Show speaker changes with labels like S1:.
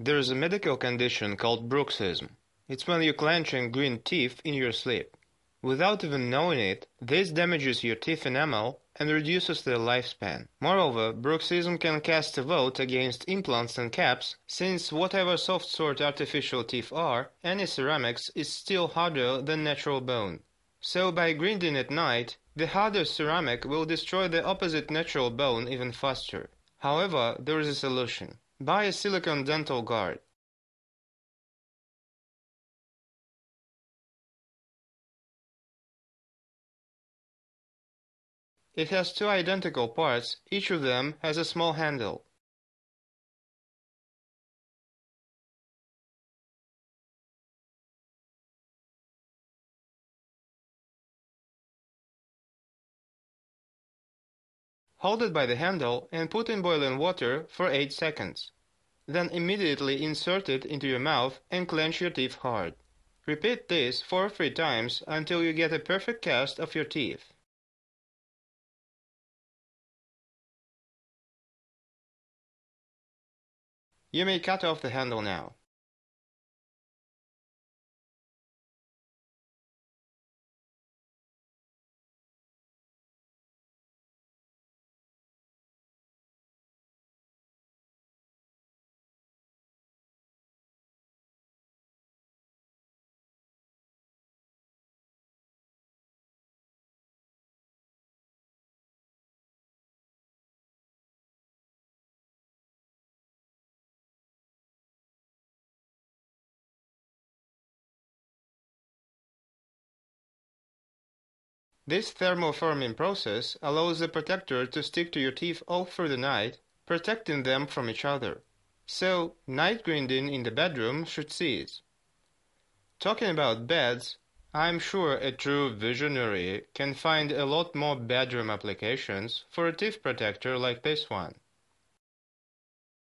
S1: There's a medical condition called bruxism. It's when you clench and grind teeth in your sleep. Without even knowing it, this damages your teeth enamel and reduces their lifespan. Moreover, bruxism can cast a vote against implants and caps, since whatever soft sort artificial teeth are, any ceramics is still harder than natural bone. So by grinding at night, the harder ceramic will destroy the opposite natural bone even faster. However, there is a solution. Buy a silicone dental guard. It has two identical parts, each of them has a small handle. Hold it by the handle and put in boiling water for 8 seconds. Then immediately insert it into your mouth and clench your teeth hard. Repeat this 4 or 3 times until you get a perfect cast of your teeth. You may cut off the handle now. This thermoforming process allows the protector to stick to your teeth all through the night, protecting them from each other. So, night grinding in the bedroom should cease. Talking about beds, I'm sure a true visionary can find a lot more bedroom applications for a teeth protector like this one.